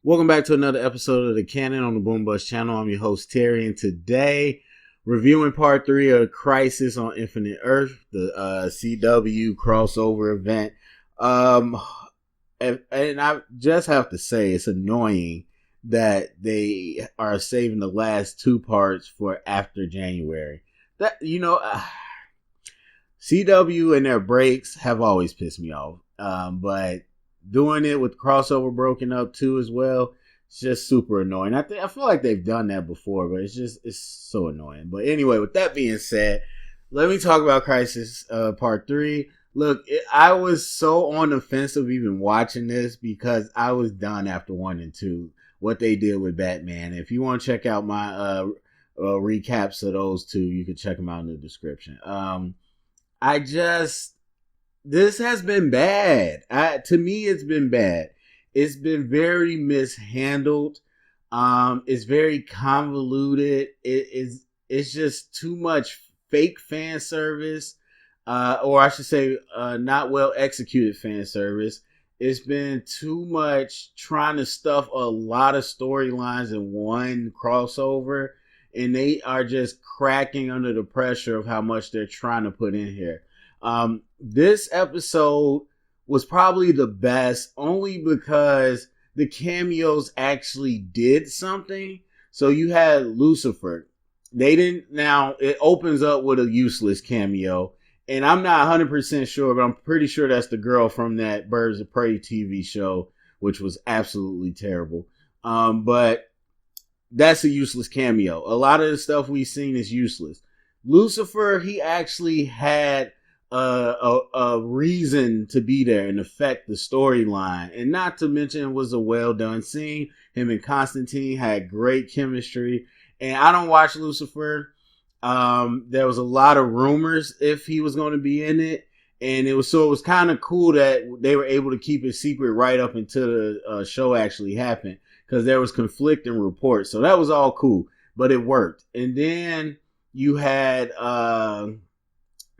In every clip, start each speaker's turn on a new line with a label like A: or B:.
A: Welcome back to another episode of the Canon on the Boom Bust channel. I'm your host Terry, and today reviewing part 3 of Crisis on Infinite Earth, the CW crossover event. And I just have to say, it's annoying that they are saving the last 2 parts for after January. CW and their breaks have always pissed me off, but doing it with crossover broken up too as well, it's just super annoying. I feel like they've done that before, but it's so annoying. But anyway, with that being said, let me talk about Crisis Part 3. Look, I was so on the fence of even watching this because I was done after 1 and 2. What they did with Batman. If you want to check out my recaps of those 2, you can check them out in the description. This has been bad. To me, it's been bad. It's been very mishandled. It's very convoluted. It's just too much fake fan service, or I should say, not well executed fan service. It's been too much trying to stuff a lot of storylines in one crossover, and they are just cracking under the pressure of how much they're trying to put in here. This episode was probably the best only because the cameos actually did something. So you had Lucifer. Now it opens up with a useless cameo, and I'm not 100% sure, but I'm pretty sure that's the girl from that Birds of Prey TV show, which was absolutely terrible. But that's a useless cameo. A lot of the stuff we've seen is useless. Lucifer, he actually had a reason to be there and affect the storyline, and not to mention it was a well done scene. Him and Constantine had great chemistry, and I don't watch Lucifer. There was a lot of rumors if he was going to be in it, and it was kind of cool that they were able to keep it secret right up until the show actually happened, because there was conflicting reports. So that was all cool, but it worked. And then you had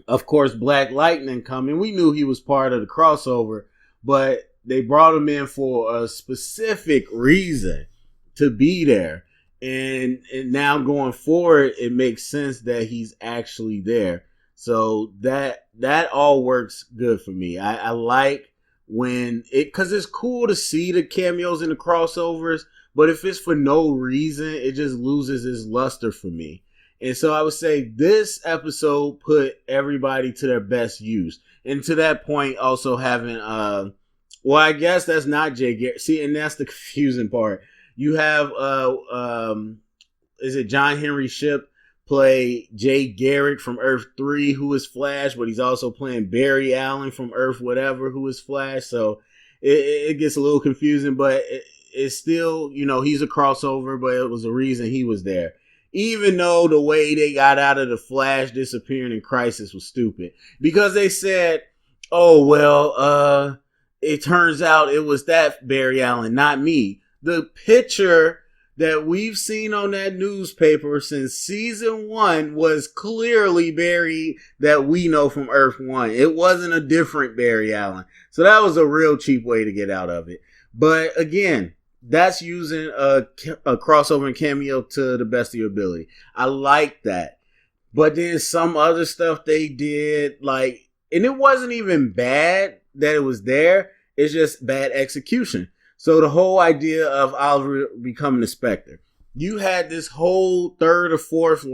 A: of course, Black Lightning coming. We knew he was part of the crossover, but they brought him in for a specific reason to be there. And now going forward, it makes sense that he's actually there. So that all works good for me. I like when because it's cool to see the cameos in the crossovers, but if it's for no reason, it just loses its luster for me. And so I would say this episode put everybody to their best use. And to that point, also having, well, I guess that's not Jay Garrick. See, and that's the confusing part. You have, is it John Henry Shipp play Jay Garrick from Earth 3, who is Flash, but he's also playing Barry Allen from Earth whatever, who is Flash. So it gets a little confusing, but it's still, he's a crossover, but it was a reason he was there. Even though the way they got out of the Flash disappearing in Crisis was stupid. Because they said, oh, well, it turns out it was that Barry Allen, not me. The picture that we've seen on that newspaper since season 1 was clearly Barry that we know from Earth 1. It wasn't a different Barry Allen. So that was a real cheap way to get out of it. But again, that's using a crossover and cameo to the best of your ability. I like that. But then some other stuff they did, and it wasn't even bad that it was there. It's just bad execution. So the whole idea of Oliver becoming the Spectre. You had this whole 3rd or 4th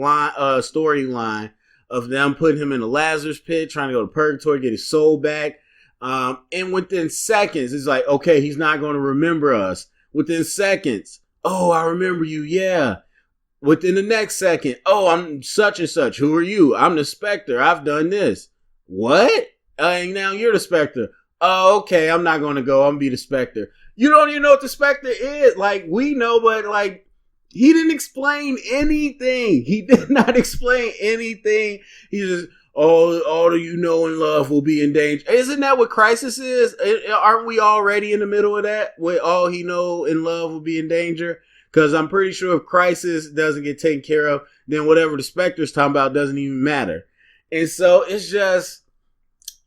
A: storyline of them putting him in the Lazarus pit, trying to go to purgatory, get his soul back. And within seconds, it's like, okay, he's not going to remember us. Within seconds, oh, I remember you, yeah. Within the next second, oh, I'm such and such. Who are you? I'm the Spectre. I've done this. What? Now you're the Spectre. Oh, okay, I'm not going to go. I'm going to be the Spectre. You don't even know what the Spectre is. We know, but he didn't explain anything. He did not explain anything. He just, all that you know and love will be in danger. Isn't that what Crisis is? Aren't we already in the middle of that? Where all he know and love will be in danger? Because I'm pretty sure if Crisis doesn't get taken care of, then whatever the Spectre's talking about doesn't even matter. And so it's just,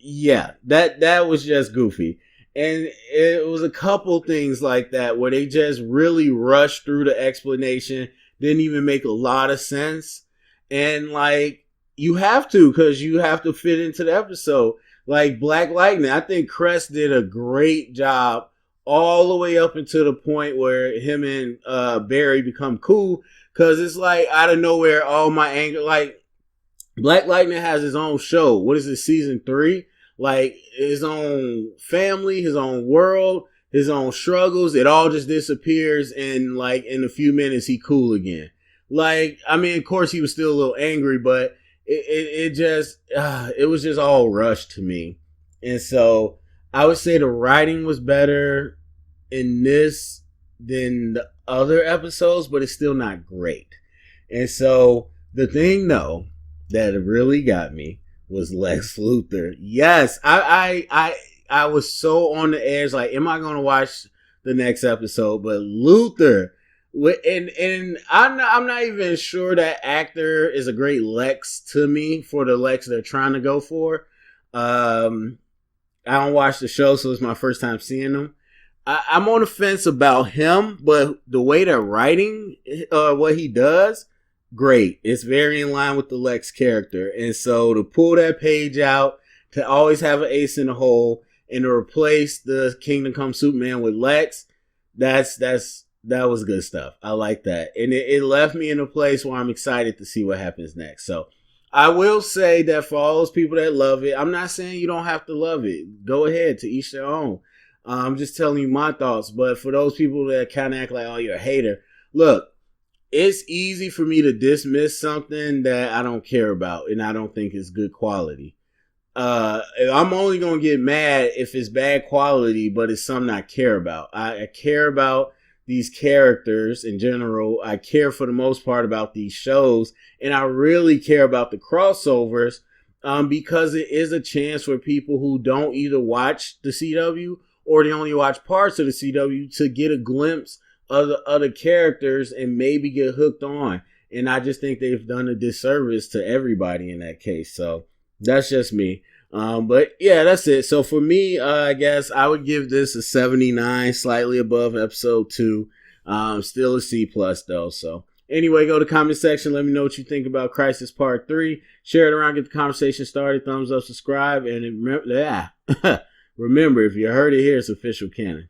A: yeah, that was just goofy. And it was a couple things like that where they just really rushed through the explanation, didn't even make a lot of sense. And like, you have to, because you have to fit into the episode. Like Black Lightning, I think Crest did a great job all the way up until the point where him and Barry become cool. Because it's like out of nowhere, all my anger, like Black Lightning has his own show. What is it, season 3? Like his own family, his own world, his own struggles. It all just disappears, and like in a few minutes, he cool again. Like, I mean, of course, he was still a little angry, but it just it was just all rushed to me. And so I would say the writing was better in this than the other episodes, but it's still not great. And so the thing, though, that really got me was Lex Luthor. Yes, I was so on the edge. Like, am I going to watch the next episode? But Luthor, and I'm not even sure that actor is a great Lex to me for the Lex they're trying to go for. I don't watch the show, so it's my first time seeing him. I'm on the fence about him, but the way they're writing what he does, great. It's very in line with the Lex character. And so to pull that page out, to always have an ace in the hole, and to replace the Kingdom Come Superman with Lex, that was good stuff. I like that. And it left me in a place where I'm excited to see what happens next. So I will say that for all those people that love it, I'm not saying you don't have to love it. Go ahead, to each their own. I'm just telling you my thoughts. But for those people that kind of act like, oh, you're a hater, look, it's easy for me to dismiss something that I don't care about and I don't think is good quality. I'm only going to get mad if it's bad quality, but it's something I care about. I care about these characters in general. I care for the most part about these shows, and I really care about the crossovers because it is a chance for people who don't either watch the CW or they only watch parts of the CW to get a glimpse of the other characters and maybe get hooked on. And I just think they've done a disservice to everybody in that case. So that's just me. But yeah, that's it. So for me, I guess I would give this a 79, slightly above episode 2. Still a C plus though. So anyway, go to the comment section. Let me know what you think about Crisis Part 3. Share it around, get the conversation started. Thumbs up, subscribe, and remember, if you heard it here, it's official canon.